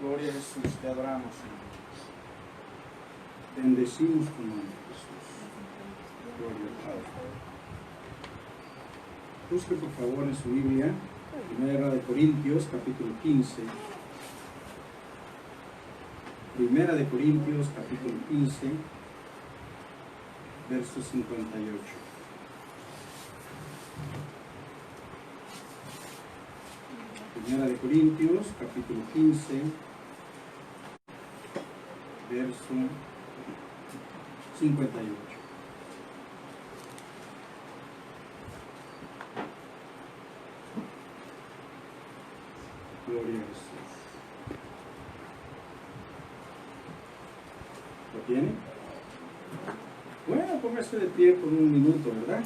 Gloria a Jesús, te adoramos, Señor. Bendecimos tu nombre, Jesús. Gloria al Padre. Busque por favor en su Biblia, Primera de Corintios, capítulo 15. Primera de Corintios, capítulo 15, verso 58. Primera de Corintios, capítulo 15, verso 58. Gloria a Jesús. ¿Lo tiene? Bueno, póngase de pie por un minuto, ¿verdad?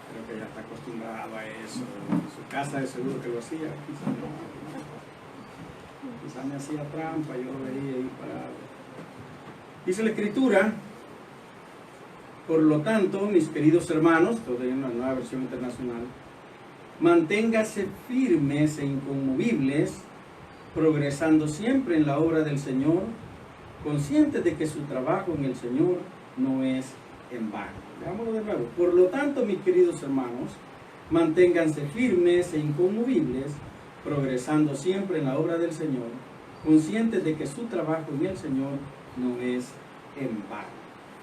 Creo que ya está acostumbrado a eso. En su casa de seguro que lo hacía, quizá no. Quizá me hacía trampa, yo lo veía ahí parado. Dice la Escritura: por lo tanto, mis queridos hermanos, todavía en una nueva versión internacional, manténgase firmes e inconmovibles, progresando siempre en la obra del Señor, conscientes de que su trabajo en el Señor no es en vano. Veámoslo de nuevo. Por lo tanto, mis queridos hermanos, manténganse firmes e inconmovibles, progresando siempre en la obra del Señor, conscientes de que su trabajo en el Señor no es en vano.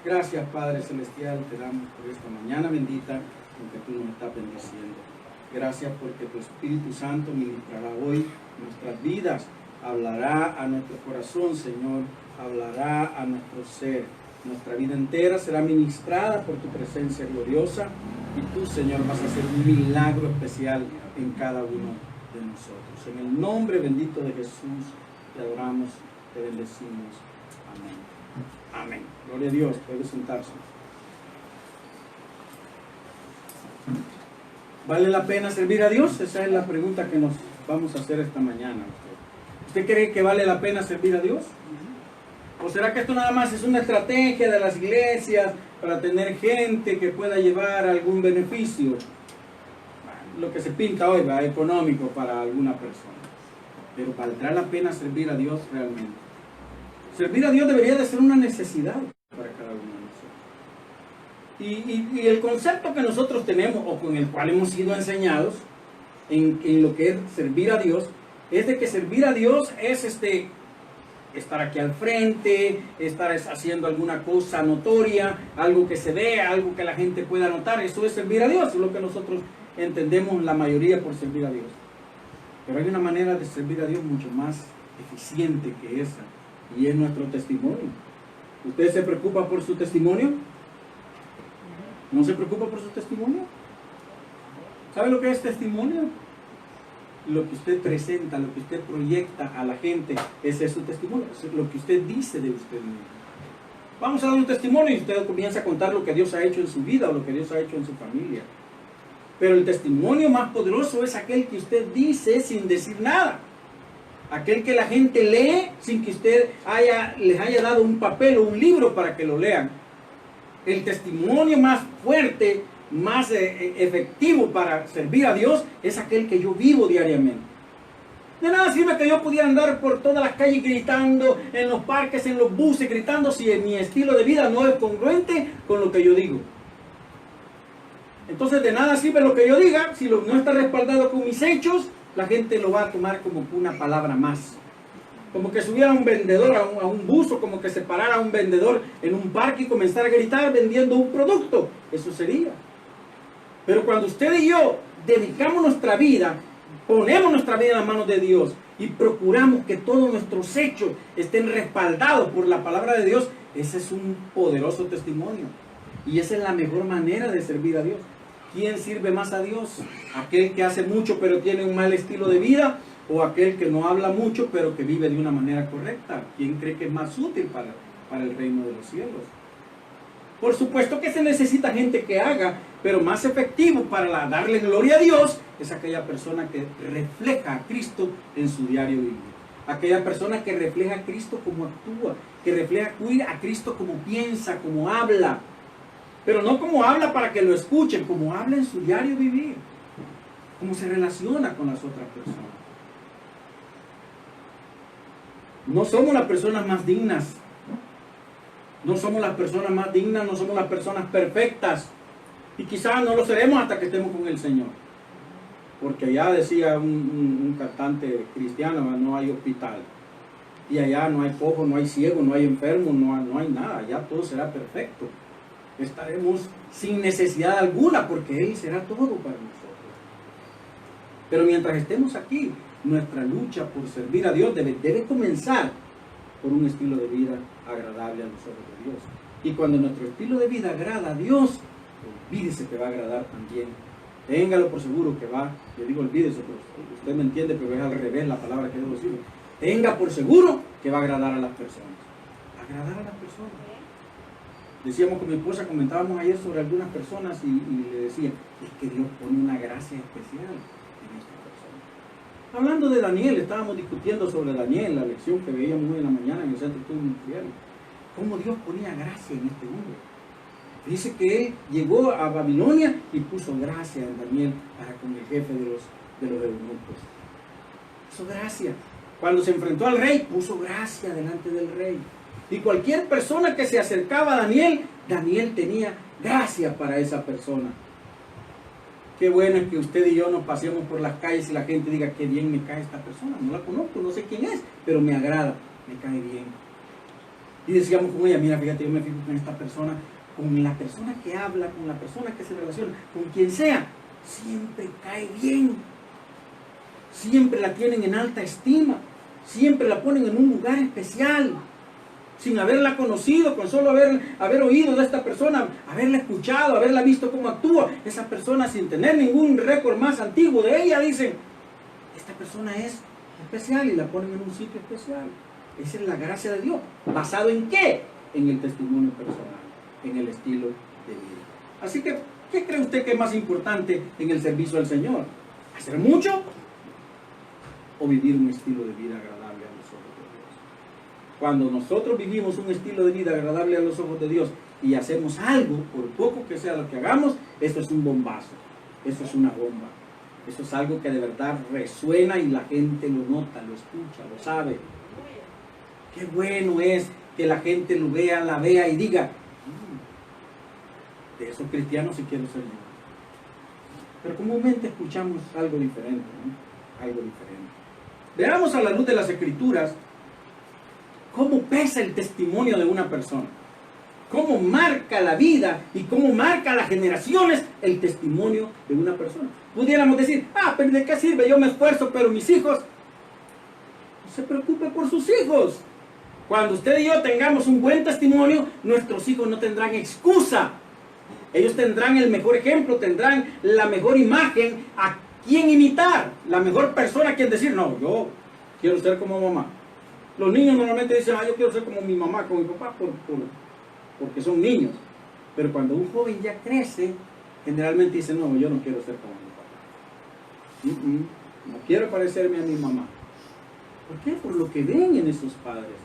Gracias, Padre Celestial, te damos por esta mañana bendita en que tú nos estás bendiciendo. Gracias porque tu Espíritu Santo ministrará hoy nuestras vidas, hablará a nuestro corazón, Señor, hablará a nuestro ser. Nuestra vida entera será ministrada por tu presencia gloriosa y tú, Señor, vas a hacer un milagro especial en cada uno de nosotros. En el nombre bendito de Jesús te adoramos, te bendecimos. Amén. Amén. Gloria a Dios. Puede sentarse. ¿Vale la pena servir a Dios? Esa es la pregunta que nos vamos a hacer esta mañana. ¿Usted cree que vale la pena servir a Dios? ¿O será que esto nada más es una estrategia de las iglesias para tener gente que pueda llevar algún beneficio? Lo que se pinta hoy, ¿verdad? Económico para alguna persona. Pero ¿valdrá la pena servir a Dios realmente? Servir a Dios debería de ser una necesidad para cada uno de nosotros. Y el concepto que nosotros tenemos, o con el cual hemos sido enseñados en lo que es servir a Dios, es de que servir a Dios es estar aquí al frente, estar haciendo alguna cosa notoria, algo que se vea, algo que la gente pueda notar. Eso es servir a Dios, es lo que nosotros entendemos la mayoría por servir a Dios. Pero hay una manera de servir a Dios mucho más eficiente que esa, y es nuestro testimonio. ¿Usted se preocupa por su testimonio? ¿No se preocupa por su testimonio? ¿Sabe lo que es testimonio? Lo que usted presenta, lo que usted proyecta a la gente, ese es su testimonio, es lo que usted dice de usted mismo. Vamos a dar un testimonio y usted comienza a contar lo que Dios ha hecho en su vida o lo que Dios ha hecho en su familia. Pero el testimonio más poderoso es aquel que usted dice sin decir nada. Aquel que la gente lee sin que usted les haya dado un papel o un libro para que lo lean. El testimonio más fuerte, más efectivo para servir a Dios es aquel que yo vivo diariamente. De nada sirve que yo pudiera andar por todas las calles gritando, en los parques, en los buses gritando, si mi estilo de vida no es congruente con lo que yo digo. Entonces de nada sirve lo que yo diga si no está respaldado con mis hechos. La gente lo va a tomar como una palabra más. Como que subiera un vendedor a un bus, o como que se parara un vendedor en un parque y comenzara a gritar vendiendo un producto. Eso sería. Pero cuando usted y yo dedicamos nuestra vida, ponemos nuestra vida en las manos de Dios y procuramos que todos nuestros hechos estén respaldados por la palabra de Dios, ese es un poderoso testimonio. Y esa es la mejor manera de servir a Dios. ¿Quién sirve más a Dios? ¿Aquel que hace mucho pero tiene un mal estilo de vida? ¿O aquel que no habla mucho pero que vive de una manera correcta? ¿Quién cree que es más útil para el reino de los cielos? Por supuesto que se necesita gente que haga, pero más efectivo para darle gloria a Dios es aquella persona que refleja a Cristo en su diario vivir. Aquella persona que refleja a Cristo como actúa, que refleja a Cristo como piensa, como habla. Pero no como habla para que lo escuchen, como habla en su diario vivir, como se relaciona con las otras personas. No somos las personas más dignas. No somos las personas más dignas, no somos las personas perfectas. Y quizás no lo seremos hasta que estemos con el Señor. Porque allá decía un cantante cristiano, no hay hospital. Y allá no hay cojo, no hay ciego, no hay enfermo, no hay nada. Allá todo será perfecto. Estaremos sin necesidad alguna porque Él será todo para nosotros. Pero mientras estemos aquí, nuestra lucha por servir a Dios debe comenzar por un estilo de vida agradable a los ojos de Dios. Y cuando nuestro estilo de vida agrada a Dios, olvídese que va a agradar también. Téngalo por seguro que va, yo digo olvídese, pero usted me entiende, pero es al revés la palabra que debo decir. Tenga por seguro que va a agradar a las personas. Agradar a las personas. Decíamos con mi esposa, comentábamos ayer sobre algunas personas y le decía, es que Dios pone una gracia especial en esta persona. Hablando de Daniel, estábamos discutiendo sobre Daniel, la lección que veíamos hoy en la mañana en el centro de estudio industrial. Cómo Dios ponía gracia en este hombre. Dice que él llegó a Babilonia y puso gracia en Daniel para con el jefe de los eunucos. Puso gracia. Cuando se enfrentó al rey, puso gracia delante del rey. Y cualquier persona que se acercaba a Daniel, Daniel tenía gracia para esa persona. Qué bueno es que usted y yo nos pasemos por las calles y la gente diga, qué bien me cae esta persona. No la conozco, no sé quién es, pero me agrada, me cae bien. Y decíamos con ella, mira, fíjate, yo me fijo con esta persona, con la persona que habla, con la persona que se relaciona, con quien sea, siempre cae bien. Siempre la tienen en alta estima, siempre la ponen en un lugar especial, sin haberla conocido, con solo haber oído de esta persona, haberla escuchado, haberla visto cómo actúa. Esa persona, sin tener ningún récord más antiguo de ella, dicen, esta persona es especial y la ponen en un sitio especial. Esa es la gracia de Dios. ¿Basado en qué? En el testimonio personal, en el estilo de vida. Así que, ¿qué cree usted que es más importante en el servicio al Señor? ¿Hacer mucho o vivir un estilo de vida agradable a los ojos de Dios? Cuando nosotros vivimos un estilo de vida agradable a los ojos de Dios y hacemos algo, por poco que sea lo que hagamos, eso es un bombazo, eso es una bomba, eso es algo que de verdad resuena y la gente lo nota, lo escucha, lo sabe. Qué bueno es que la gente lo vea, la vea y diga, de esos cristianos sí quiero ser yo. Pero comúnmente escuchamos algo diferente, ¿no? Algo diferente. Veamos a la luz de las Escrituras cómo pesa el testimonio de una persona, cómo marca la vida y cómo marca las generaciones el testimonio de una persona. Pudiéramos decir, pero ¿de qué sirve? Yo me esfuerzo, pero mis hijos, no se preocupe por sus hijos. Cuando usted y yo tengamos un buen testimonio, nuestros hijos no tendrán excusa. Ellos tendrán el mejor ejemplo, tendrán la mejor imagen a quien imitar, la mejor persona a quien decir, no, yo quiero ser como mamá. Los niños normalmente dicen, yo quiero ser como mi mamá, como mi papá, porque son niños. Pero cuando un joven ya crece, generalmente dice, no, yo no quiero ser como mi papá. No quiero parecerme a mi mamá. ¿Por qué? Por lo que ven en esos padres,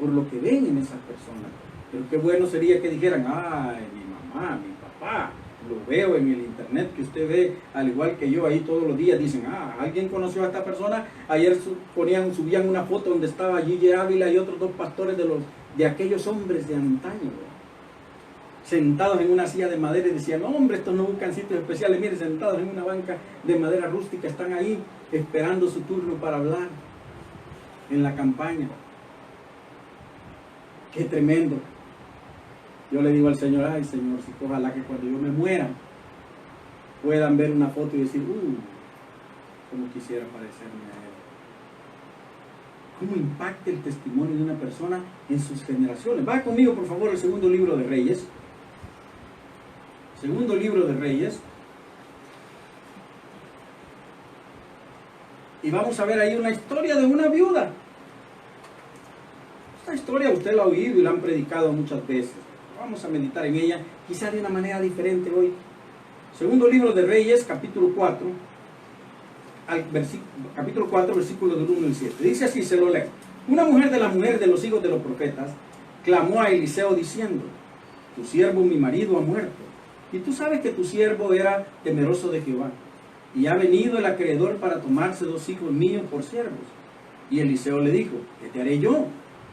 por lo que ven en esas personas. Pero qué bueno sería que dijeran, mi mamá, mi papá, lo veo en el internet que usted ve, al igual que yo ahí todos los días, dicen, alguien conoció a esta persona. Ayer subían una foto donde estaba Gigi Ávila y otros dos pastores de aquellos hombres de antaño, sentados en una silla de madera y decían, hombre, estos no buscan sitios especiales, miren, sentados en una banca de madera rústica, están ahí esperando su turno para hablar en la campaña. Qué tremendo. Yo le digo al Señor, Señor, si ojalá que cuando yo me muera puedan ver una foto y decir, cómo quisiera parecerme a él. Cómo impacta el testimonio de una persona en sus generaciones. Va conmigo, por favor, al segundo libro de Reyes. Segundo libro de Reyes. Y vamos a ver ahí una historia de una viuda. Esta historia usted la ha oído y la han predicado muchas veces. Vamos a meditar en ella, quizá de una manera diferente hoy. Segundo libro de Reyes, capítulo 4, capítulo 4, versículos del 1 al 7. Dice así, se lo leo. Una mujer de las mujeres de los hijos de los profetas clamó a Eliseo diciendo, tu siervo, mi marido, ha muerto. Y tú sabes que tu siervo era temeroso de Jehová. Y ha venido el acreedor para tomarse 2 hijos míos por siervos. Y Eliseo le dijo, ¿qué te haré yo?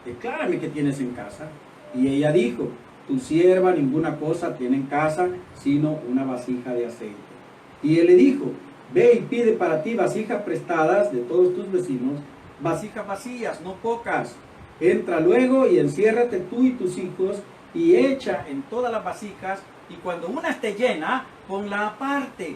Declárame qué tienes en casa. Y ella dijo, tu sierva ninguna cosa tiene en casa, sino una vasija de aceite. Y él le dijo, ve y pide para ti vasijas prestadas de todos tus vecinos, vasijas vacías, no pocas. Entra luego y enciérrate tú y tus hijos, y echa en todas las vasijas, y cuando una esté llena, ponla aparte.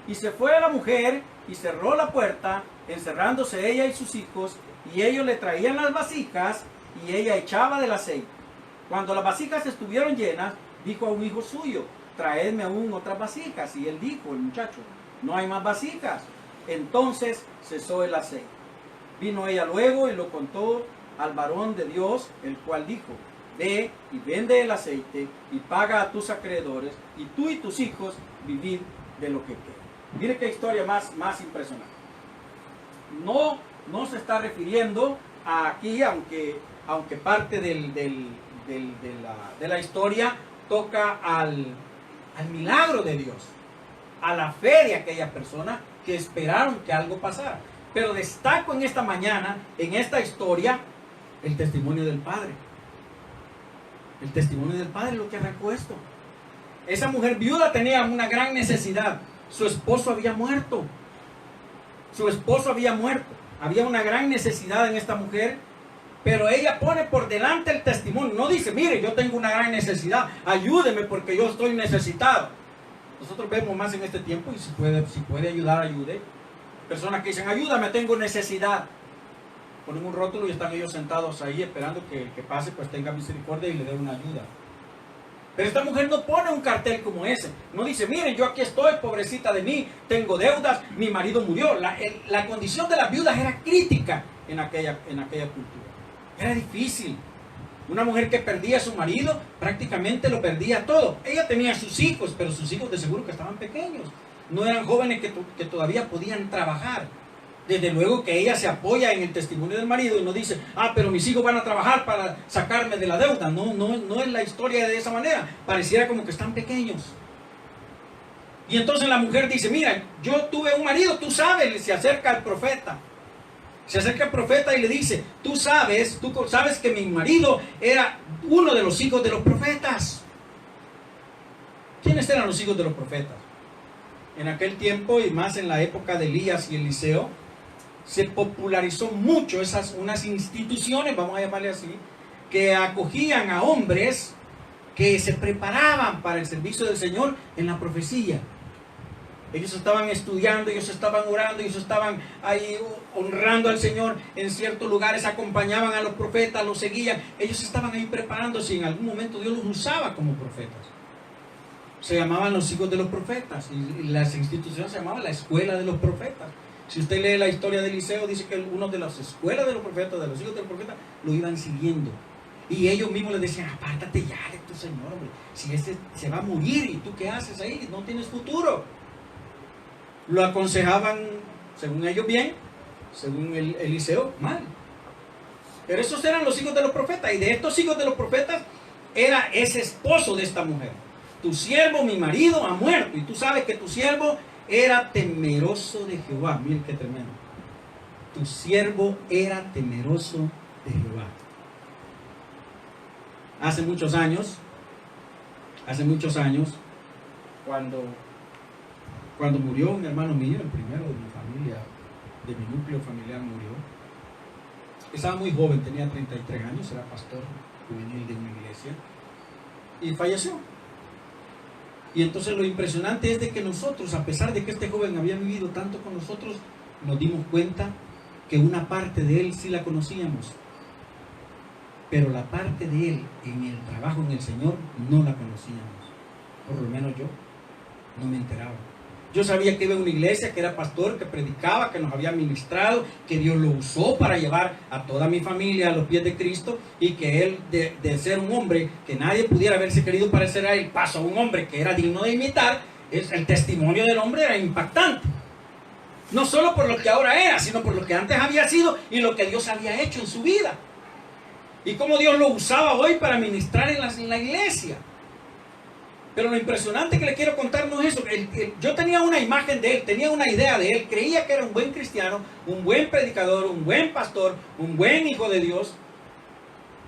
Y se fue a la mujer, y cerró la puerta, encerrándose ella y sus hijos, y ellos le traían las vasijas, y ella echaba del aceite. Cuando las vasijas estuvieron llenas, dijo a un hijo suyo, traedme aún otras vasijas. Y él dijo, el muchacho, no hay más vasijas. Entonces cesó el aceite. Vino ella luego y lo contó al varón de Dios, el cual dijo, ve y vende el aceite y paga a tus acreedores, y tú y tus hijos vivid de lo que queda. Mire qué historia más impresionante. No se está refiriendo a aquí, aunque parte de la historia toca al milagro de Dios, a la fe de aquella persona que esperaron que algo pasara. Pero destaco en esta mañana, en esta historia, el testimonio del Padre. El testimonio del Padre es lo que arrancó esto. Esa mujer viuda tenía una gran necesidad. Su esposo había muerto. Su esposo había muerto. Había una gran necesidad en esta mujer. Pero ella pone por delante el testimonio. No dice, mire, yo tengo una gran necesidad. Ayúdeme porque yo estoy necesitado. Nosotros vemos más en este tiempo, y si puede ayudar, ayude. Personas que dicen, ayúdame, tengo necesidad. Ponen un rótulo y están ellos sentados ahí esperando que el que pase pues tenga misericordia y le dé una ayuda. Pero esta mujer no pone un cartel como ese. No dice, miren, yo aquí estoy, pobrecita de mí, tengo deudas, mi marido murió. La condición de las viudas era crítica en aquella cultura. Era difícil. Una mujer que perdía a su marido prácticamente lo perdía todo. Ella tenía sus hijos, pero sus hijos de seguro que estaban pequeños. No eran jóvenes que todavía podían trabajar. Desde luego que ella se apoya en el testimonio del marido y no dice, pero mis hijos van a trabajar para sacarme de la deuda. No es la historia de esa manera. Pareciera como que están pequeños. Y entonces la mujer dice, mira, yo tuve un marido, tú sabes, se acerca al profeta. Se acerca al profeta y le dice, tú sabes que mi marido era uno de los hijos de los profetas. ¿Quiénes eran los hijos de los profetas? En aquel tiempo, y más en la época de Elías y Eliseo, se popularizó mucho unas instituciones, vamos a llamarle así, que acogían a hombres que se preparaban para el servicio del Señor en la profecía. Ellos estaban estudiando, ellos estaban orando, ellos estaban ahí honrando al Señor en ciertos lugares, acompañaban a los profetas, los seguían. Ellos estaban ahí preparándose y en algún momento Dios los usaba como profetas. Se llamaban los hijos de los profetas y las instituciones se llamaban la escuela de los profetas. Si usted lee la historia de Eliseo, dice que uno de las escuelas de los profetas, de los hijos de los profetas, lo iban siguiendo. Y ellos mismos les decían, apártate ya de tu Señor, hombre. Si ese se va a morir, ¿y tú qué haces ahí? No tienes futuro. Lo aconsejaban, según ellos, bien, según Eliseo, mal. Pero esos eran los hijos de los profetas. Y de estos hijos de los profetas era ese esposo de esta mujer. Tu siervo, mi marido, ha muerto. Y tú sabes que tu siervo era temeroso de Jehová. Miren qué tremendo. Tu siervo era temeroso de Jehová. Hace muchos años, cuando murió un hermano mío, el primero de mi familia, de mi núcleo familiar, murió. Estaba muy joven, tenía 33 años, era pastor juvenil de una iglesia y falleció. Y entonces lo impresionante es de que nosotros, a pesar de que este joven había vivido tanto con nosotros, nos dimos cuenta que una parte de él sí la conocíamos, pero la parte de él en el trabajo en el Señor no la conocíamos. Por lo menos yo no me enteraba. Yo sabía que iba a una iglesia, que era pastor, que predicaba, que nos había ministrado, que Dios lo usó para llevar a toda mi familia a los pies de Cristo, y que él, de ser un hombre que nadie pudiera haberse querido parecer a él, pasó a un hombre que era digno de imitar. El testimonio del hombre era impactante. No solo por lo que ahora era, sino por lo que antes había sido y lo que Dios había hecho en su vida. Y cómo Dios lo usaba hoy para ministrar en la iglesia. Pero lo impresionante que le quiero contar no es eso. Yo tenía una imagen de él, tenía una idea de él, creía que era un buen cristiano, un buen predicador, un buen pastor, un buen hijo de Dios.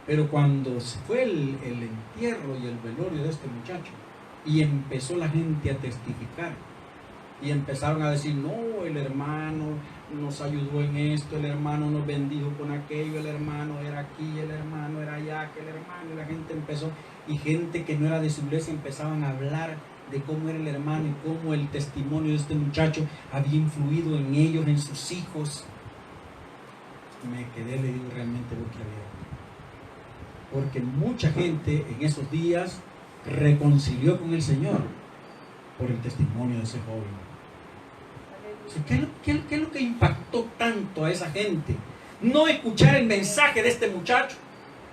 Pero cuando se fue el entierro y el velorio de este muchacho, y empezó la gente a testificar, y empezaron a decir, no, el hermano nos ayudó en esto, el hermano nos bendijo con aquello, el hermano era aquí, el hermano era allá, que el hermano, y la gente empezó, y gente que no era de su iglesia empezaban a hablar de cómo era el hermano y cómo el testimonio de este muchacho había influido en ellos, en sus hijos. Me quedé, le digo, realmente boquiabierto, porque mucha gente en esos días reconcilió con el Señor por el testimonio de ese joven. ¿Qué es lo que impactó tanto a esa gente? No escuchar el mensaje de este muchacho.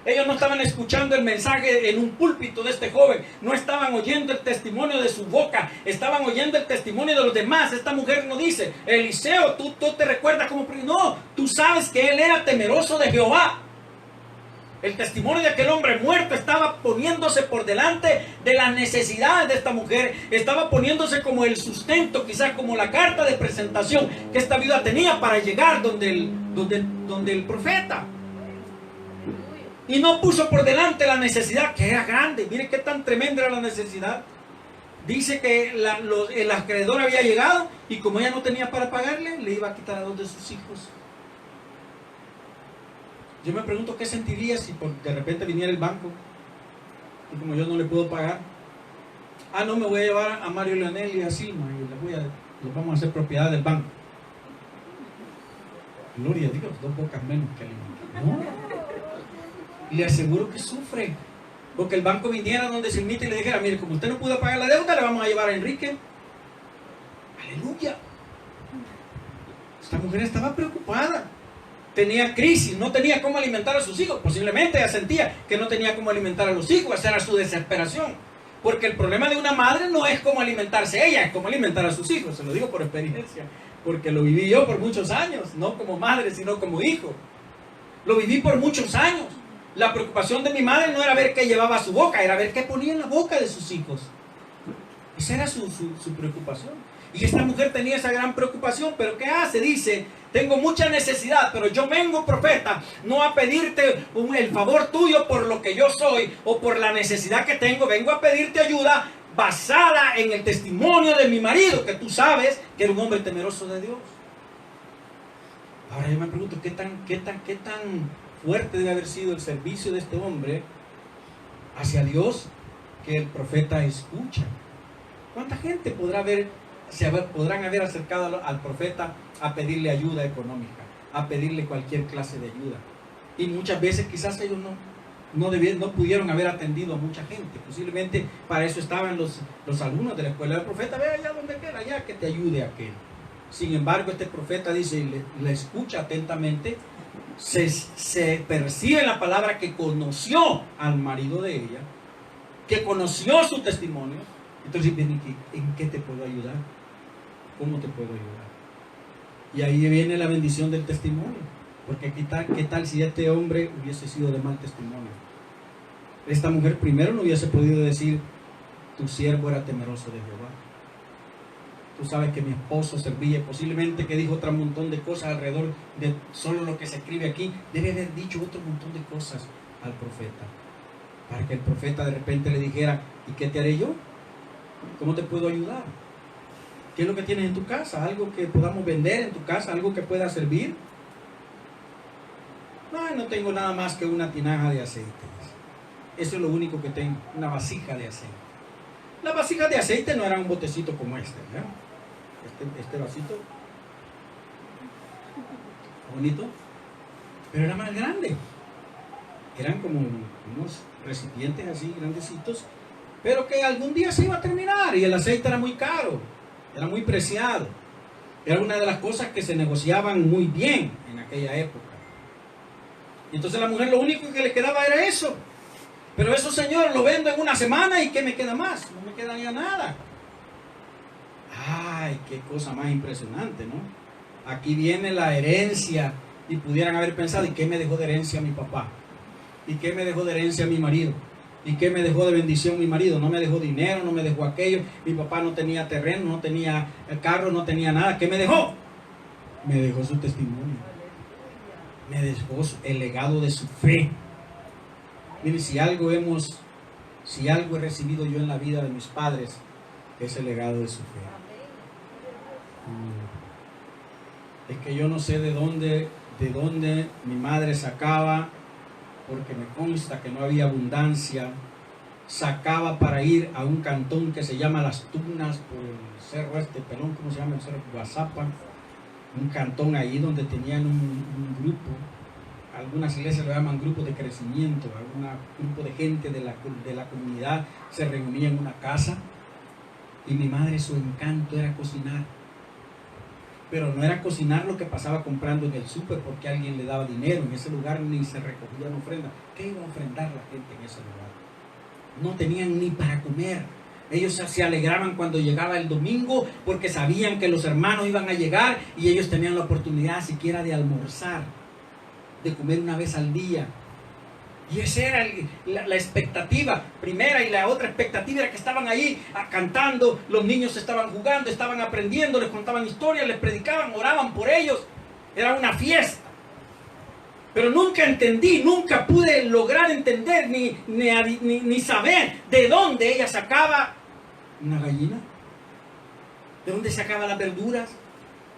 Ellos no estaban escuchando el mensaje en un púlpito de este joven, no estaban oyendo el testimonio de su boca, estaban oyendo el testimonio de los demás. Esta mujer no dice, Eliseo, tú te recuerdas cómo... No, tú sabes que él era temeroso de Jehová. El testimonio de aquel hombre muerto estaba poniéndose por delante de las necesidades de esta mujer. Estaba poniéndose como el sustento, quizás como la carta de presentación que esta viuda tenía para llegar donde el profeta. Y no puso por delante la necesidad, que era grande. Mire qué tan tremenda era la necesidad. Dice que el acreedor había llegado y como ella no tenía para pagarle, le iba a quitar a 2 de sus hijos. Yo me pregunto qué sentiría si de repente viniera el banco y como yo no le puedo pagar, no, me voy a llevar a Mario Leonel y a Silma y los vamos a hacer propiedad del banco. Gloria a Dios, 2 bocas menos que alimentar. No. Y le aseguro que sufre, porque el banco viniera donde Silmita y le dijera, mire, como usted no pudo pagar la deuda, le vamos a llevar a Enrique. Aleluya. Esta mujer estaba preocupada. Tenía crisis, no tenía cómo alimentar a sus hijos. Posiblemente ella sentía que no tenía cómo alimentar a los hijos. Esa era su desesperación. Porque el problema de una madre no es cómo alimentarse ella, es cómo alimentar a sus hijos. Se lo digo por experiencia, porque lo viví yo por muchos años, no como madre, sino como hijo. Lo viví por muchos años. La preocupación de mi madre no era ver qué llevaba a su boca, era ver qué ponía en la boca de sus hijos. Esa era su preocupación. Y esta mujer tenía esa gran preocupación, pero ¿qué hace? Dice, tengo mucha necesidad, pero yo vengo, profeta, no a pedirte el favor tuyo por lo que yo soy o por la necesidad que tengo. Vengo a pedirte ayuda basada en el testimonio de mi marido, que tú sabes que era un hombre temeroso de Dios. Ahora yo me pregunto, ¿qué tan fuerte debe haber sido el servicio de este hombre hacia Dios que el profeta escucha? ¿Cuánta gente podrán haber acercado al profeta a pedirle ayuda económica, a pedirle cualquier clase de ayuda? Y muchas veces quizás ellos no pudieron haber atendido a mucha gente. Posiblemente para eso estaban los alumnos de la escuela del profeta. Ve allá donde quiera, allá que te ayude aquel. Sin embargo, este profeta dice, le escucha atentamente, se percibe en la palabra que conoció al marido de ella, que conoció su testimonio. Entonces, ¿en qué te puedo ayudar? ¿Cómo te puedo ayudar? Y ahí viene la bendición del testimonio. Porque ¿qué tal si este hombre hubiese sido de mal testimonio? Esta mujer primero no hubiese podido decir, tu siervo era temeroso de Jehová. Tú sabes que mi esposo servía, posiblemente que dijo otro montón de cosas alrededor de solo lo que se escribe aquí. Debe haber dicho otro montón de cosas al profeta, para que el profeta de repente le dijera, ¿y qué te haré yo? ¿Cómo te puedo ayudar? ¿Qué es lo que tienes en tu casa? ¿Algo que podamos vender en tu casa? ¿Algo que pueda servir? No tengo nada más que una tinaja de aceite. Eso es lo único que tengo, una vasija de aceite. Las vasijas de aceite no eran un botecito como este, ¿verdad? Este vasito bonito, pero era más grande. Eran como unos recipientes así grandecitos, pero que algún día se iba a terminar y el aceite era muy caro, era muy preciado. Era una de las cosas que se negociaban muy bien en aquella época. Y entonces la mujer lo único que le quedaba era eso. Pero eso, Señor, lo vendo en una semana y ¿qué me queda más? No me quedaría nada. Ay, qué cosa más impresionante, ¿no? Aquí viene la herencia y pudieran haber pensado, ¿y qué me dejó de herencia mi papá? ¿Y qué me dejó de herencia mi marido? ¿Y qué me dejó de bendición mi marido? No me dejó dinero, no me dejó aquello. Mi papá no tenía terreno, no tenía carro, no tenía nada. ¿Qué me dejó? Me dejó su testimonio. Me dejó el legado de su fe. Mire, si algo he recibido yo en la vida de mis padres, es el legado de su fe. Es que yo no sé de dónde mi madre sacaba, porque me consta que no había abundancia, sacaba para ir a un cantón que se llama Las Tunas, por el cerro pelón, ¿cómo se llama? El cerro Guazapa, un cantón ahí donde tenían un grupo, algunas iglesias lo llaman grupos de crecimiento, algún grupo de gente de la comunidad se reunía en una casa, y mi madre, su encanto era cocinar. Pero no era cocinar lo que pasaba comprando en el súper porque alguien le daba dinero. En ese lugar ni se recogían ofrendas. ¿Qué iba a ofrendar la gente en ese lugar? No tenían ni para comer. Ellos se alegraban cuando llegaba el domingo porque sabían que los hermanos iban a llegar y ellos tenían la oportunidad siquiera de almorzar, de comer una vez al día. Y esa era la expectativa primera, y la otra expectativa era que estaban ahí cantando, los niños estaban jugando, estaban aprendiendo, les contaban historias, les predicaban, oraban por ellos. Era una fiesta. Pero nunca entendí, nunca pude lograr entender ni saber de dónde ella sacaba una gallina, de dónde sacaba las verduras,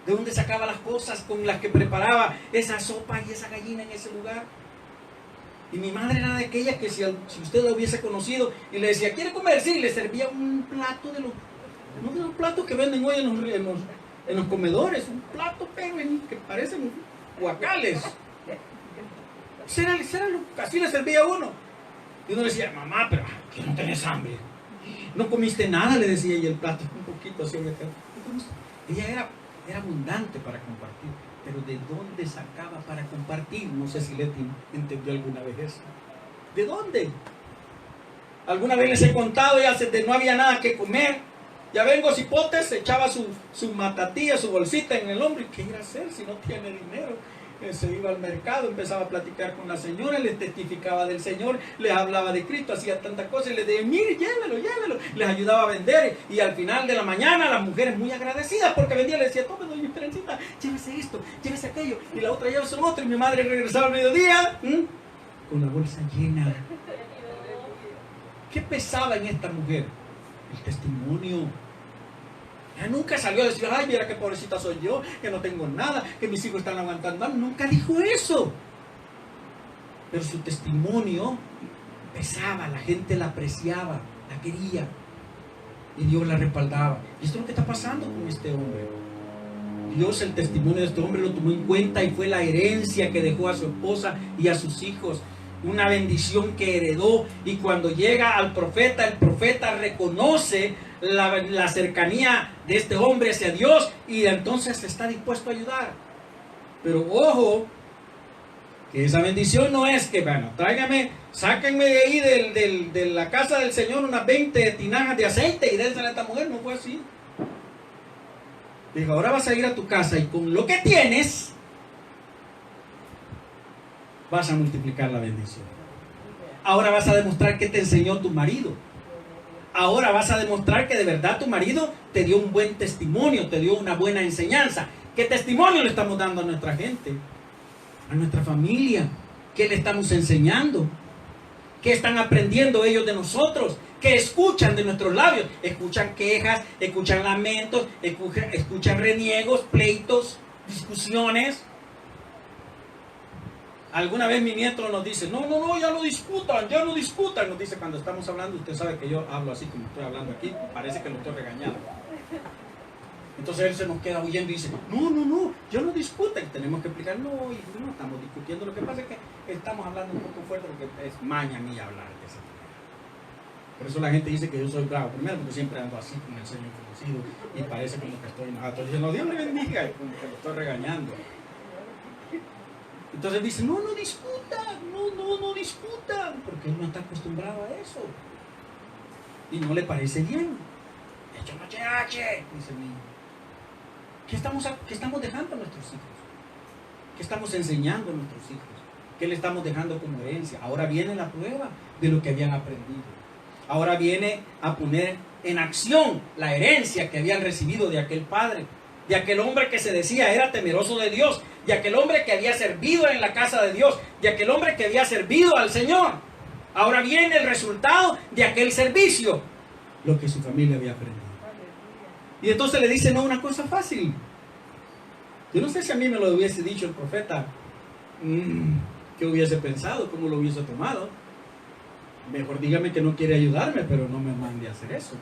de dónde sacaba las cosas con las que preparaba esa sopa y esa gallina en ese lugar. Y mi madre era de aquellas que si usted lo hubiese conocido y le decía, ¿quiere comer? Sí, le servía un plato de los platos que venden hoy en los comedores, un plato pero que parecen guacales. Así le servía a uno. Y uno le decía, mamá, pero que no tenés hambre. No comiste nada, le decía, y el plato un poquito así. Ella era abundante para compartir. Pero ¿de dónde sacaba para compartir? No sé si Leti entendió alguna vez eso. ¿De dónde? Alguna vez les he contado, no había nada que comer. Ya vengo cipotes, se echaba su matatilla, su bolsita en el hombro. ¿Y qué ir a hacer si no tiene dinero? Se iba al mercado, empezaba a platicar con la señora, les testificaba del Señor, les hablaba de Cristo, hacía tantas cosas y les decía, mire, llévelo, les ayudaba a vender. Y al final de la mañana las mujeres muy agradecidas porque vendía, le decía, tome doña Esperancita, llévese esto, llévese aquello, y la otra llévese lo otro, y mi madre regresaba al mediodía con la bolsa llena. ¿Qué pesaba en esta mujer? El testimonio. Ella nunca salió a decir, ay, mira qué pobrecita soy yo, que no tengo nada, que mis hijos están aguantando mal. Nunca dijo eso. Pero su testimonio pesaba, la gente la apreciaba, la quería. Y Dios la respaldaba. Y esto es lo que está pasando con este hombre. Dios, el testimonio de este hombre lo tomó en cuenta y fue la herencia que dejó a su esposa y a sus hijos. Una bendición que heredó, y cuando llega al profeta, el profeta reconoce la cercanía de este hombre hacia Dios y entonces está dispuesto a ayudar. Pero ojo, que esa bendición no es que, bueno, sáquenme de ahí de la casa del Señor unas 20 tinajas de aceite y dénsela a esta mujer. No fue así. Dijo, ahora vas a ir a tu casa y con lo que tienes vas a multiplicar la bendición. Ahora vas a demostrar que te enseñó tu marido. Ahora vas a demostrar que de verdad tu marido te dio un buen testimonio, te dio una buena enseñanza. ¿Qué testimonio le estamos dando a nuestra gente? A nuestra familia. ¿Qué le estamos enseñando? ¿Qué están aprendiendo ellos de nosotros? ¿Qué escuchan de nuestros labios? Escuchan quejas, escuchan lamentos, escuchan reniegos, pleitos, discusiones. Alguna vez mi nieto nos dice, no, ya no discutan. Nos dice cuando estamos hablando, usted sabe que yo hablo así como estoy hablando aquí, parece que lo estoy regañando. Entonces él se nos queda huyendo y dice, no, ya no discutan. Tenemos que explicar, no estamos discutiendo. Lo que pasa es que estamos hablando un poco fuerte porque es maña mía hablar de esa manera. Por eso la gente dice que yo soy bravo. Primero porque siempre ando así con el ceño conocido y parece como que estoy enojado. Entonces dice, no, Dios le bendiga, y como que lo estoy regañando. Entonces dice, no discutan, porque él no está acostumbrado a eso. Y no le parece bien. Hecho noche, dice el niño. ¿Qué estamos dejando a nuestros hijos? ¿Qué estamos enseñando a nuestros hijos? ¿Qué le estamos dejando como herencia? Ahora viene la prueba de lo que habían aprendido. Ahora viene a poner en acción la herencia que habían recibido de aquel padre, de aquel hombre que se decía era temeroso de Dios, de aquel hombre que había servido en la casa de Dios, de aquel hombre que había servido al Señor. Ahora viene el resultado de aquel servicio, lo que su familia había aprendido. Y entonces le dice, no, una cosa fácil. Yo no sé si a mí me lo hubiese dicho el profeta, ¿qué hubiese pensado? ¿Cómo lo hubiese tomado? Mejor dígame que no quiere ayudarme, pero no me mande a hacer eso.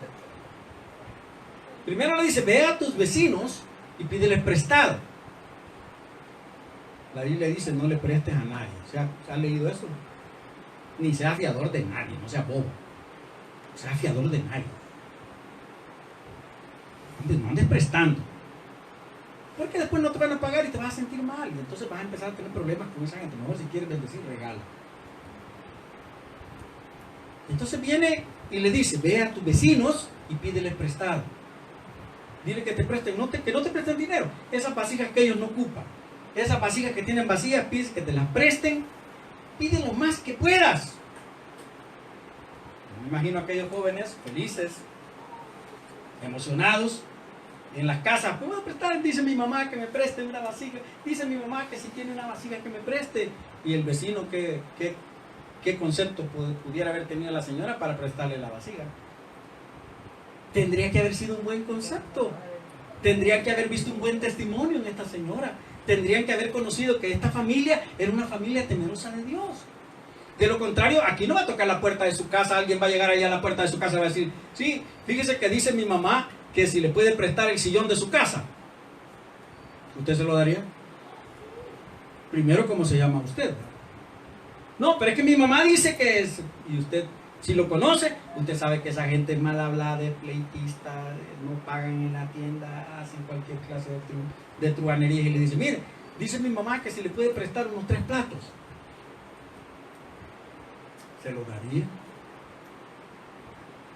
Primero le dice, ve a tus vecinos y pídeles prestado. La Biblia dice, no le prestes a nadie. ¿Se ha leído eso? Ni sea fiador de nadie, no sea bobo. Sea fiador de nadie. No andes prestando. Porque después no te van a pagar y te vas a sentir mal. Y entonces vas a empezar a tener problemas con esa gente. Mejor si quieres bendecir, regala. Entonces viene y le dice, ve a tus vecinos y pídeles prestado. Dile que te presten, que no te presten dinero. Esas vasijas que ellos no ocupan, esas vasijas que tienen vacías, pides que te las presten. Pide lo más que puedas. Me imagino a aquellos jóvenes felices, emocionados, en las casas. ¿Puedo prestar? Dice mi mamá que me preste una vasija. Dice mi mamá que si tiene una vasija que me preste. Y el vecino, ¿qué concepto pudiera haber tenido la señora para prestarle la vasija? Tendría que haber sido un buen concepto. Tendría que haber visto un buen testimonio en esta señora. Tendrían que haber conocido que esta familia era una familia temerosa de Dios. De lo contrario, aquí no va a tocar la puerta de su casa. Alguien va a llegar allá a la puerta de su casa y va a decir, sí, fíjese que dice mi mamá que si le puede prestar el sillón de su casa. ¿Usted se lo daría? Primero, ¿cómo se llama usted? No, pero es que mi mamá dice que es... Y usted, si lo conoce, usted sabe que esa gente es mal hablada, pleitista, no pagan en la tienda, hacen cualquier clase de truanería y le dice, mire, dice mi mamá que si le puede prestar unos 3 platos. ¿Se lo daría?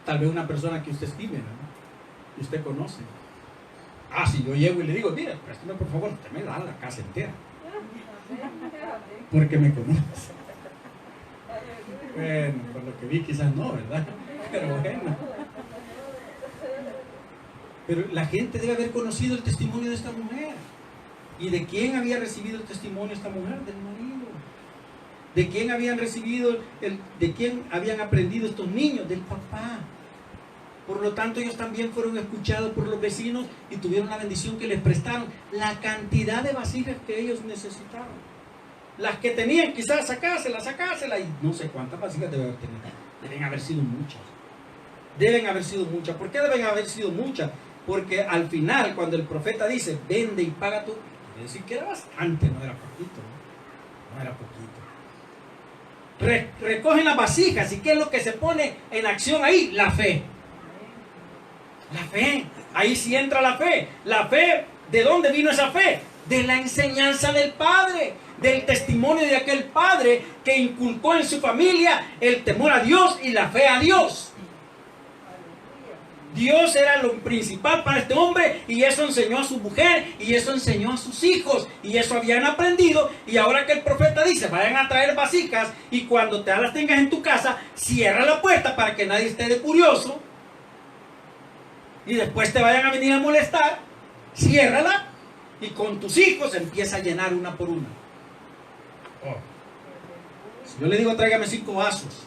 Tal vez una persona que usted estime, ¿no? Que usted conoce. Ah, si yo llego y le digo, mire, préstame por favor, usted me da la casa entera. Porque me conoce. Bueno, por lo que vi quizás no, ¿verdad? Pero bueno. Pero la gente debe haber conocido el testimonio de esta mujer. ¿Y de quién había recibido el testimonio esta mujer? Del marido. ¿De quién habían recibido, de quién habían aprendido estos niños? Del papá. Por lo tanto, ellos también fueron escuchados por los vecinos y tuvieron la bendición que les prestaron la cantidad de vasijas que ellos necesitaban. Las que tenían, quizás sacárselas, y no sé cuántas vasijas deben haber tenido. Deben haber sido muchas. Deben haber sido muchas. ¿Por qué deben haber sido muchas? Porque al final, cuando el profeta dice, vende y paga tú, quiere decir que era bastante, no era poquito. No era poquito. Recogen las vasijas. ¿Y qué es lo que se pone en acción ahí? La fe. La fe. Ahí sí entra la fe. La fe, ¿de dónde vino esa fe? De la enseñanza del Padre, del testimonio de aquel padre que inculcó en su familia el temor a Dios y la fe a Dios. Dios era lo principal para este hombre y eso enseñó a su mujer y eso enseñó a sus hijos y eso habían aprendido. Y ahora que el profeta dice, vayan a traer vasijas y cuando te las tengas en tu casa, cierra la puerta para que nadie esté de curioso y después te vayan a venir a molestar, ciérrala y con tus hijos empieza a llenar una por una. Si yo le digo tráigame 5 vasos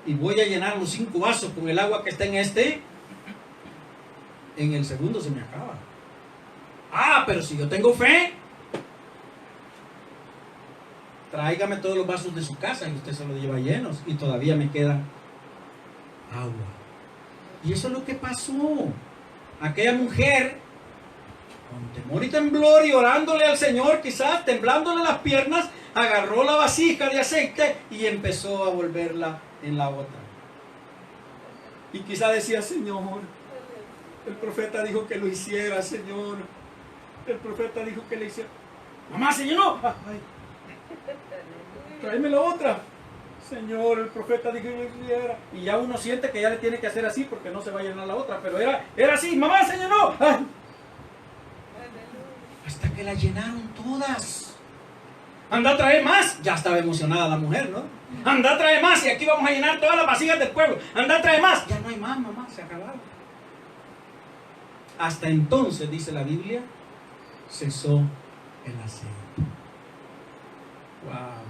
y voy a llenar los 5 vasos con el agua que está en el segundo se me acaba. Ah, pero si yo tengo fe, tráigame todos los vasos de su casa y usted se los lleva llenos y todavía me queda agua. Y eso es lo que pasó. Aquella mujer, con temor y temblor y orándole al Señor, quizás temblándole las piernas, agarró la vasija de aceite y empezó a volverla en la otra. Y quizá decía, Señor, el profeta dijo que lo hiciera, Señor. El profeta dijo que le hiciera. Mamá, se llenó. Ay, tráeme la otra. Señor, el profeta dijo que lo hiciera. Y ya uno siente que ya le tiene que hacer así porque no se va a llenar la otra. Pero era así. Mamá, se llenó. Ay. Hasta que la llenaron todas. Anda a traer más. Ya estaba emocionada la mujer, ¿no? Anda a traer más y aquí vamos a llenar todas las vasijas del pueblo. Anda a traer más. Ya no hay más, mamá, se acabaron. Hasta entonces, dice la Biblia, cesó el aceite. Wow.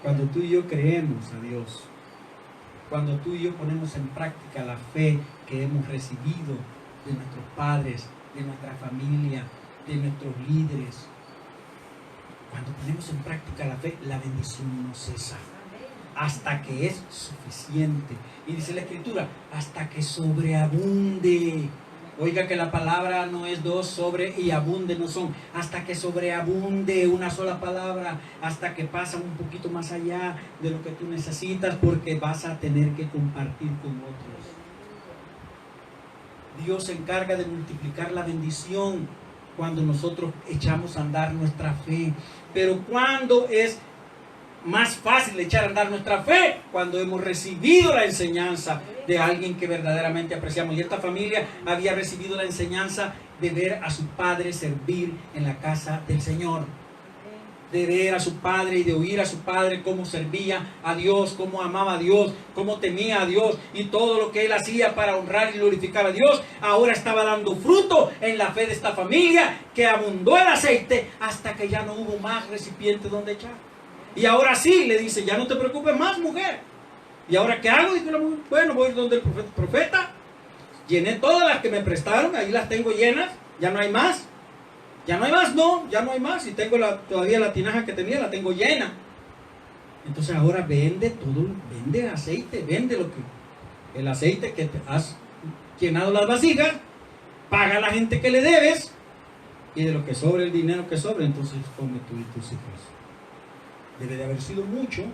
Cuando tú y yo creemos a Dios, cuando tú y yo ponemos en práctica la fe que hemos recibido de nuestros padres, de nuestra familia, de nuestros líderes, cuando ponemos en práctica la fe, la bendición no cesa hasta que es suficiente. Y dice la Escritura, hasta que sobreabunde. Oiga que la palabra no es dos, sobre y abunde no son. Hasta que sobreabunde una sola palabra, hasta que pasa un poquito más allá de lo que tú necesitas, porque vas a tener que compartir con otros. Dios se encarga de multiplicar la bendición cuando nosotros echamos a andar nuestra fe. Pero cuando es más fácil echar a andar nuestra fe, cuando hemos recibido la enseñanza de alguien que verdaderamente apreciamos. Y esta familia había recibido la enseñanza de ver a su padre servir en la casa del Señor, de ver a su padre y de oír a su padre cómo servía a Dios, cómo amaba a Dios, cómo temía a Dios y todo lo que él hacía para honrar y glorificar a Dios. Ahora estaba dando fruto en la fe de esta familia, que abundó el aceite hasta que ya no hubo más recipiente donde echar. Y ahora sí, le dice, ya no te preocupes más, mujer. ¿Y ahora qué hago? Dice la mujer, bueno, voy donde el profeta. Llené todas las que me prestaron, ahí las tengo llenas, ya no hay más. Ya no hay más, no, ya no hay más. Y tengo todavía la tinaja que tenía, la tengo llena. Entonces ahora vende todo, vende aceite, vende el aceite que te has llenado las vasijas, paga a la gente que le debes, y de lo que sobre, el dinero que sobre, entonces come tú y tus hijos. Debe de haber sido mucho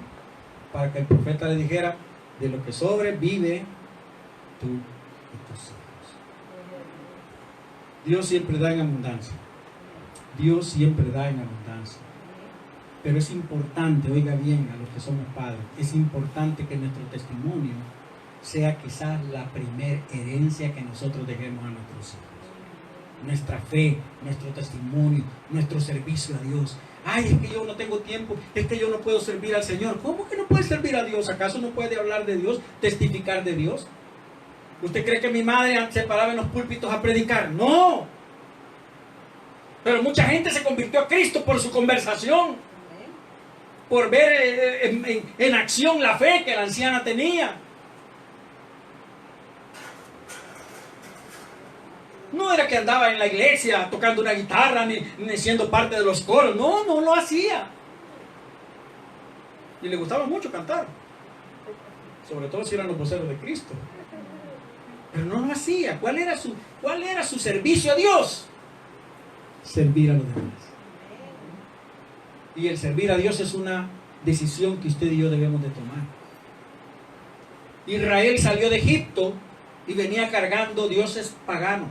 para que el profeta le dijera, de lo que sobre vive tú y tus hijos. Dios siempre da en abundancia. Dios siempre da en abundancia. Pero es importante, oiga bien a los que somos padres, es importante que nuestro testimonio sea quizás la primer herencia que nosotros dejemos a nuestros hijos. Nuestra fe, nuestro testimonio, nuestro servicio a Dios. Ay, es que yo no tengo tiempo, es que yo no puedo servir al Señor. ¿Cómo que no puede servir a Dios? ¿Acaso no puede hablar de Dios, testificar de Dios? ¿Usted cree que mi madre se paraba en los púlpitos a predicar? No. Pero mucha gente se convirtió a Cristo por su conversación, por ver en acción la fe que la anciana tenía. No era que andaba en la iglesia tocando una guitarra ni siendo parte de los coros. No, no lo hacía. Y le gustaba mucho cantar. Sobre todo si eran los voceros de Cristo. Pero no lo hacía. ¿Cuál era su servicio a Dios? Servir a los demás. Y el servir a Dios es una decisión que usted y yo debemos de tomar. Israel salió de Egipto y venía cargando dioses paganos.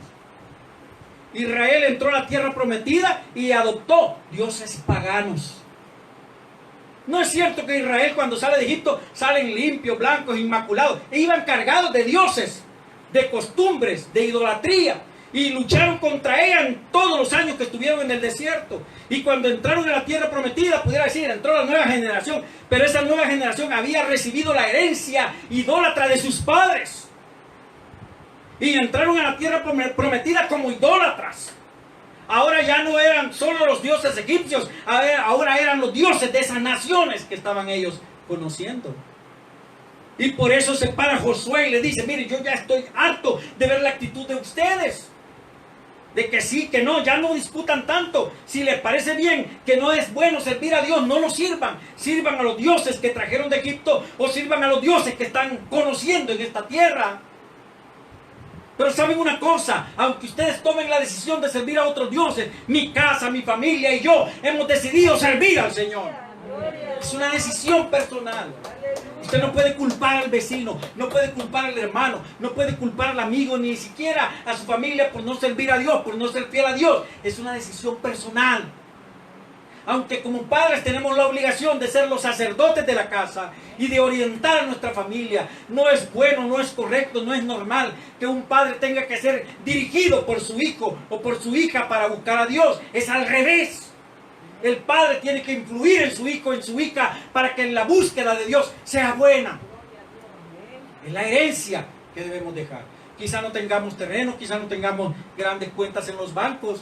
Israel entró a la tierra prometida y adoptó dioses paganos. No es cierto que Israel cuando sale de Egipto salen limpios, blancos, inmaculados. E iban cargados de dioses, de costumbres, de idolatría. Y lucharon contra ella en todos los años que estuvieron en el desierto. Y cuando entraron a la tierra prometida, pudiera decir, entró la nueva generación. Pero esa nueva generación había recibido la herencia idólatra de sus padres. Y entraron a la tierra prometida como idólatras. Ahora ya no eran solo los dioses egipcios, ahora eran los dioses de esas naciones que estaban ellos conociendo. Y por eso se para Josué y le dice, mire, yo ya estoy harto de ver la actitud de ustedes. De que sí, que no, ya no discutan tanto. Si les parece bien que no es bueno servir a Dios, no lo sirvan. Sirvan a los dioses que trajeron de Egipto o sirvan a los dioses que están conociendo en esta tierra. Pero saben una cosa, aunque ustedes tomen la decisión de servir a otros dioses, mi casa, mi familia y yo hemos decidido servir al Señor. Es una decisión personal. Usted no puede culpar al vecino, no puede culpar al hermano, no puede culpar al amigo, ni siquiera a su familia por no servir a Dios, por no ser fiel a Dios. Es una decisión personal. Aunque como padres tenemos la obligación de ser los sacerdotes de la casa y de orientar a nuestra familia, no es bueno, no es correcto, no es normal que un padre tenga que ser dirigido por su hijo o por su hija para buscar a Dios. Es al revés. El padre tiene que influir en su hijo, en su hija, para que la búsqueda de Dios sea buena. Es la herencia que debemos dejar. Quizá no tengamos terreno, quizá no tengamos grandes cuentas en los bancos,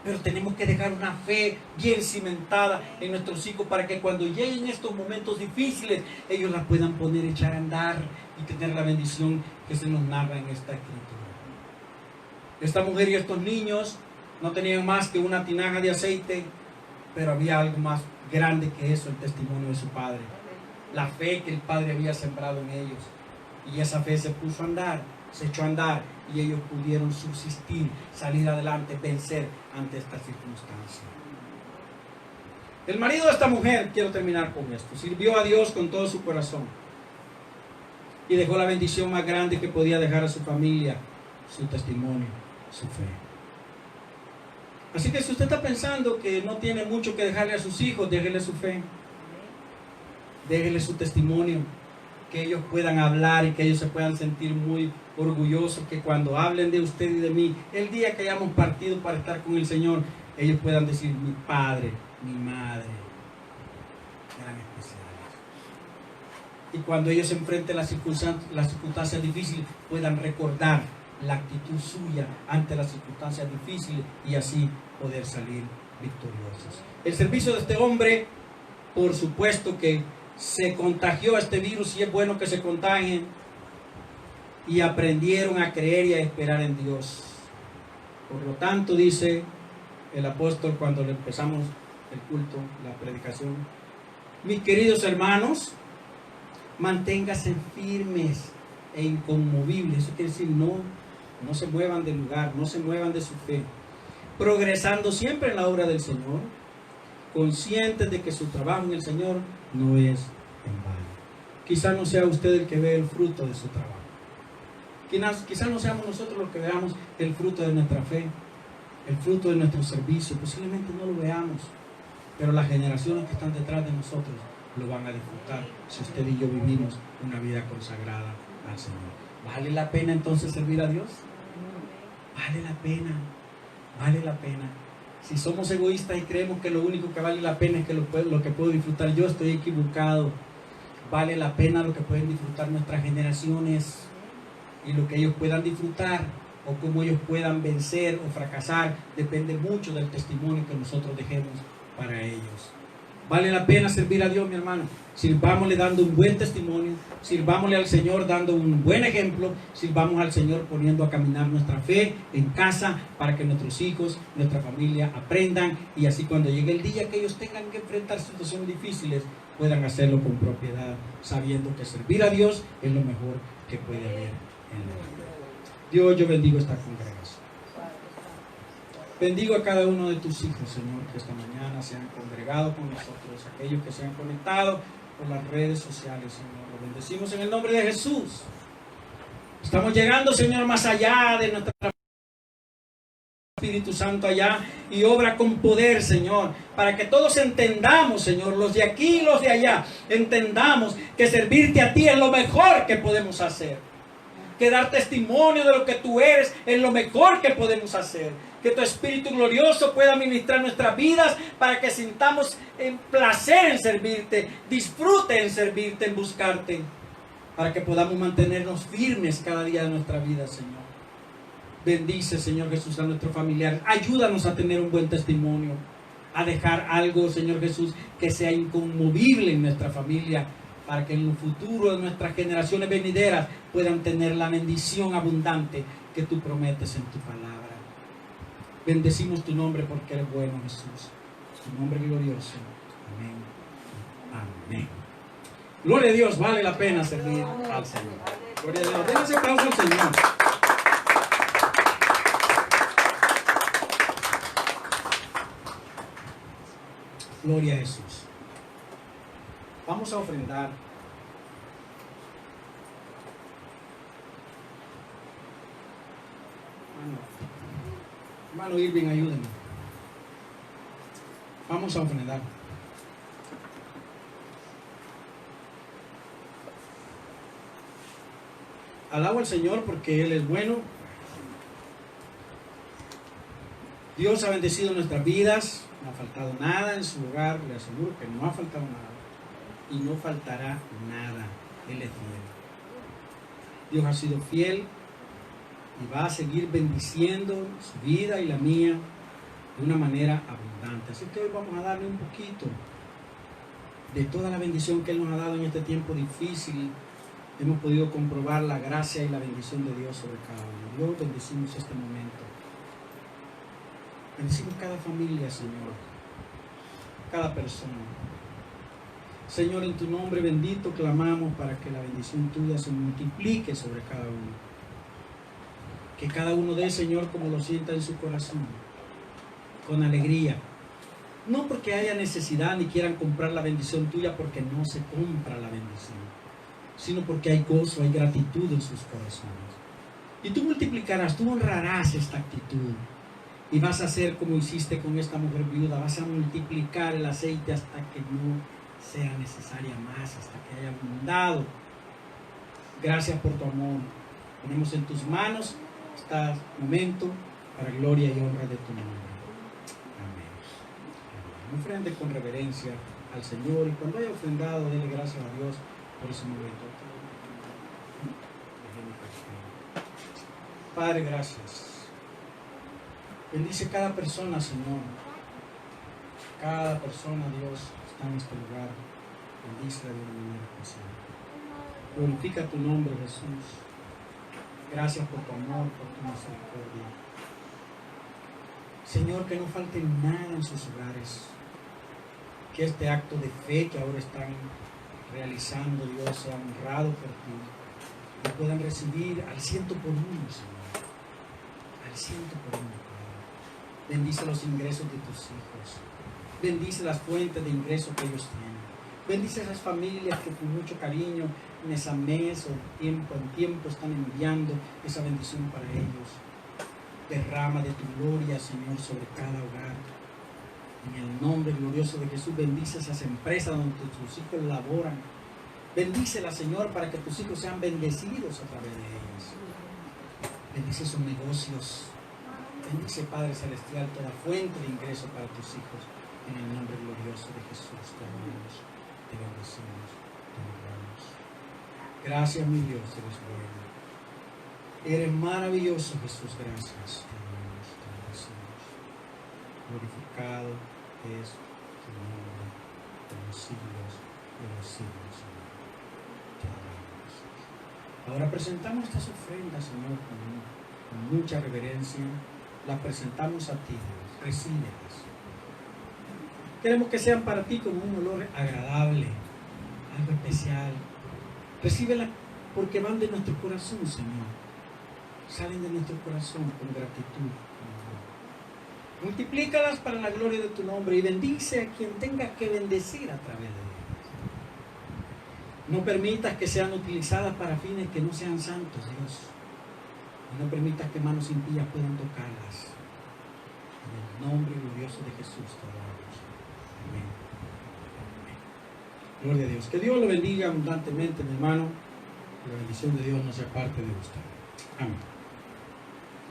pero tenemos que dejar una fe bien cimentada en nuestros hijos para que cuando lleguen estos momentos difíciles, ellos la puedan poner, echar a andar y tener la bendición que se nos narra en esta escritura. Esta mujer y estos niños no tenían más que una tinaja de aceite, pero había algo más grande que eso, el testimonio de su padre. La fe que el padre había sembrado en ellos. Y esa fe se puso a andar, se echó a andar, y ellos pudieron subsistir, salir adelante, vencer ante esta circunstancia. El marido de esta mujer, quiero terminar con esto, sirvió a Dios con todo su corazón y dejó la bendición más grande que podía dejar a su familia, su testimonio, su fe. Así que si usted está pensando que no tiene mucho que dejarle a sus hijos, déjele su fe, déjele su testimonio, que ellos puedan hablar y que ellos se puedan sentir muy orgullosos, que cuando hablen de usted y de mí, el día que hayamos partido para estar con el Señor, ellos puedan decir: mi padre, mi madre eran especiales. Y cuando ellos se enfrenten las circunstancias difíciles, puedan recordar la actitud suya ante las circunstancias difíciles y así poder salir victoriosos. El servicio de este hombre, por supuesto que se contagió este virus, y es bueno que se contagien, y aprendieron a creer y a esperar en Dios. Por lo tanto, dice el apóstol cuando le empezamos el culto, la predicación: mis queridos hermanos, manténganse firmes e inconmovibles. Eso quiere decir no se muevan del lugar, no se muevan de su fe, progresando siempre en la obra del Señor, conscientes de que su trabajo en el Señor no es en vano. Quizá no sea usted el que ve el fruto de su trabajo. Quizá no seamos nosotros los que veamos el fruto de nuestra fe, el fruto de nuestro servicio. Posiblemente no lo veamos, pero las generaciones que están detrás de nosotros lo van a disfrutar si usted y yo vivimos una vida consagrada al Señor. ¿Vale la pena entonces servir a Dios? Vale la pena, vale la pena. Si somos egoístas y creemos que lo único que vale la pena es que lo que puedo disfrutar yo, estoy equivocado. Vale la pena lo que pueden disfrutar nuestras generaciones, y lo que ellos puedan disfrutar o cómo ellos puedan vencer o fracasar depende mucho del testimonio que nosotros dejemos para ellos. Vale la pena servir a Dios, mi hermano. Sirvámosle dando un buen testimonio, sirvámosle al Señor dando un buen ejemplo, sirvamos al Señor poniendo a caminar nuestra fe en casa para que nuestros hijos, nuestra familia aprendan, y así cuando llegue el día que ellos tengan que enfrentar situaciones difíciles, puedan hacerlo con propiedad, sabiendo que servir a Dios es lo mejor que puede haber en la vida. Dios, yo bendigo esta congregación. Bendigo a cada uno de tus hijos, Señor, que esta mañana se han congregado con nosotros, aquellos que se han conectado por las redes sociales, Señor. Lo bendecimos en el nombre de Jesús. Estamos llegando, Señor, más allá de nuestra Espíritu Santo allá, y obra con poder, Señor, para que todos entendamos, Señor, los de aquí y los de allá, entendamos que servirte a ti es lo mejor que podemos hacer, que dar testimonio de lo que tú eres es lo mejor que podemos hacer, que tu Espíritu glorioso pueda ministrar nuestras vidas para que sintamos placer en servirte, disfrute en servirte, en buscarte, para que podamos mantenernos firmes cada día de nuestra vida, Señor. Bendice, Señor Jesús, a nuestros familiares. Ayúdanos a tener un buen testimonio, a dejar algo, Señor Jesús, que sea inconmovible en nuestra familia, para que en el futuro de nuestras generaciones venideras puedan tener la bendición abundante que tú prometes en tu palabra. Bendecimos tu nombre porque eres bueno, Jesús. Tu nombre glorioso. Amén. Amén. Gloria a Dios, vale la pena servir al Señor. Gloria a Dios. Denle ese aplauso al Señor. Gloria a Jesús. Vamos a ofrendar. Hermano Irving, ayúdenme. Vamos a ofrendar. Alabo al Señor porque Él es bueno. Dios ha bendecido nuestras vidas. No ha faltado nada en su hogar, le aseguro que no ha faltado nada. Y no faltará nada. Él es fiel. Dios ha sido fiel y va a seguir bendiciendo su vida y la mía de una manera abundante. Así que hoy vamos a darle un poquito de toda la bendición que Él nos ha dado en este tiempo difícil. Hemos podido comprobar la gracia y la bendición de Dios sobre cada uno. Dios, bendecimos este momento. Bendecimos cada familia, Señor. Cada persona. Señor, en tu nombre bendito clamamos para que la bendición tuya se multiplique sobre cada uno. Que cada uno dé, Señor, como lo sienta en su corazón, con alegría. No porque haya necesidad ni quieran comprar la bendición tuya, porque no se compra la bendición, sino porque hay gozo, hay gratitud en sus corazones. Y tú multiplicarás, tú honrarás esta actitud. Y vas a hacer como hiciste con esta mujer viuda, vas a multiplicar el aceite hasta que no sea necesaria más, hasta que haya abundado. Gracias por tu amor. Ponemos en tus manos este momento para gloria y honra de tu nombre. Amén. Ofrende con reverencia al Señor y cuando haya ofrendado, dele gracias a Dios por ese momento. Padre, gracias. Bendice cada persona, Señor. Cada persona, Dios, está en este lugar. Bendícela de una manera especial. Glorifica tu nombre, Jesús. Gracias por tu amor, por tu misericordia. Señor, que no falte nada en sus hogares. Que este acto de fe que ahora están realizando, Dios, sea honrado por ti. Que puedan recibir al 100 por uno, Señor. Al 100 por uno. Bendice los ingresos de tus hijos. Bendice las fuentes de ingresos que ellos tienen. Bendice esas familias que con mucho cariño, mes a mes o tiempo en tiempo están enviando esa bendición para ellos. Derrama de tu gloria, Señor, sobre cada hogar. En el nombre glorioso de Jesús, bendice esas empresas donde tus hijos laboran. Bendícelas, Señor, para que tus hijos sean bendecidos a través de ellas. Bendice esos negocios. Bendice, Padre Celestial, toda fuente de ingreso para tus hijos. En el nombre glorioso de Jesús, te amamos, te bendecimos, te honramos. Gracias, mi Dios, eres bueno. Eres maravilloso, Jesús, gracias. Te amamos, te bendecimos. Glorificado es tu nombre en los siglos de los siglos, Señor. Te amamos. Ahora presentamos estas ofrendas, Señor, con mucha reverencia. Las presentamos a ti, Dios. Recíbelas. Queremos que sean para ti como un olor agradable, algo especial. Recíbelas porque van de nuestro corazón, Señor. Salen de nuestro corazón con gratitud. Multiplícalas para la gloria de tu nombre y bendice a quien tenga que bendecir a través de ellas. No permitas que sean utilizadas para fines que no sean santos, Dios. Y no permitas que manos impías puedan tocarlas. En el nombre glorioso de Jesús te adoramos. Amén. Amén. Gloria a Dios. Que Dios lo bendiga abundantemente, mi hermano. Que la bendición de Dios no sea parte de usted. Amén.